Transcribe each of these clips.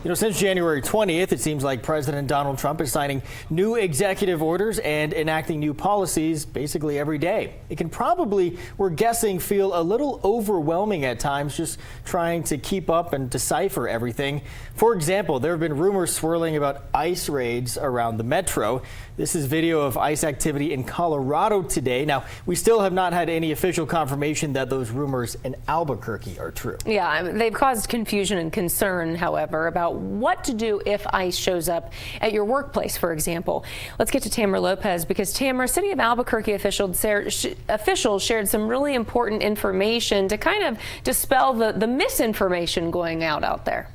Since January 20th, it seems like President Donald Trump is signing new executive orders and enacting new policies basically every day. It can probably, we're guessing, feel a little overwhelming at times just trying to keep up and decipher everything. For example, there have been rumors swirling about ICE raids around the metro. This is video of ICE activity in Colorado today. Now, we still have not had any official confirmation that those rumors in Albuquerque are true. Yeah, they've caused confusion and concern, however, about what to do if ICE shows up at your workplace, for example. Let's get to Tamara Lopez, because Tamara, City of Albuquerque officials shared some really important information to kind of dispel the misinformation going out there.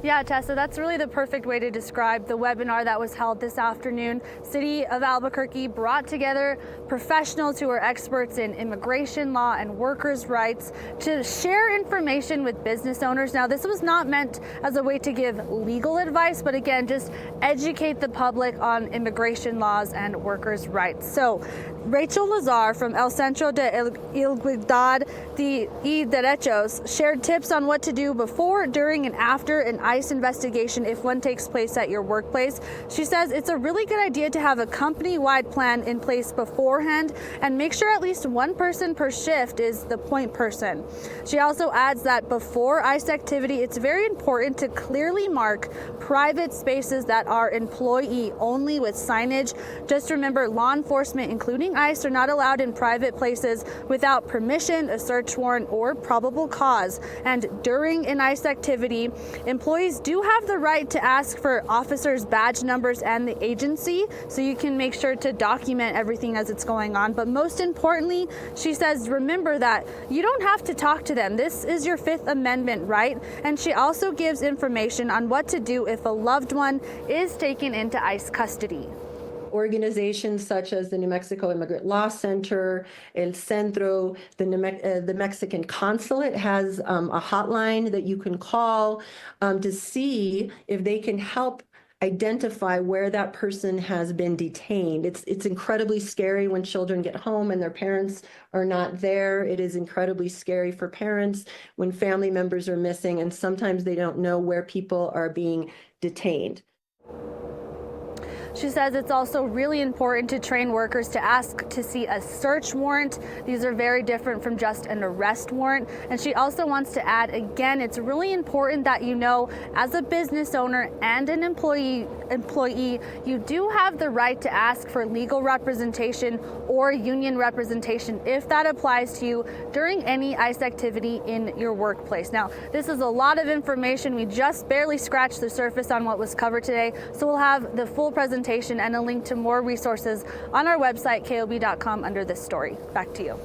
Yeah, Tessa, that's really the perfect way to describe the webinar that was held this afternoon. City of Albuquerque brought together professionals who are experts in immigration law and workers' rights to share information with business owners. Now, this was not meant as a way to give legal advice, but again, just educate the public on immigration laws and workers' rights. So, Rachel Lazar from El Centro de Igualdad y Derechos shared tips on what to do before, during, and after an ICE investigation if one takes place at your workplace. She says it's a really good idea to have a company-wide plan in place beforehand and make sure at least one person per shift is the point person. She also adds that before ICE activity, it's very important to clearly mark private spaces that are employee only with signage. Just remember, law enforcement, including ICE, are not allowed in private places without permission, a search warrant, or probable cause. And during an ICE activity, employees do have the right to ask for officers' badge numbers and the agency, so you can make sure to document everything as it's going on. But most importantly, she says, remember that you don't have to talk to them. This is your Fifth Amendment right. And she also gives information on what to do if a loved one is taken into ICE custody. Organizations such as the New Mexico Immigrant Law Center, El Centro, the Mexican Consulate has a hotline that you can call to see if they can help identify where that person has been detained. It's incredibly scary when children get home and their parents are not there. It is incredibly scary for parents when family members are missing, and sometimes they don't know where people are being detained. She says it's also really important to train workers to ask to see a search warrant. These are very different from just an arrest warrant. And she also wants to add, again, it's really important that you know, as a business owner and an employee, you do have the right to ask for legal representation or union representation if that applies to you during any ICE activity in your workplace. Now, this is a lot of information. We just barely scratched the surface on what was covered today. So we'll have the full presentation and a link to more resources on our website, KOB.com, under this story. Back to you.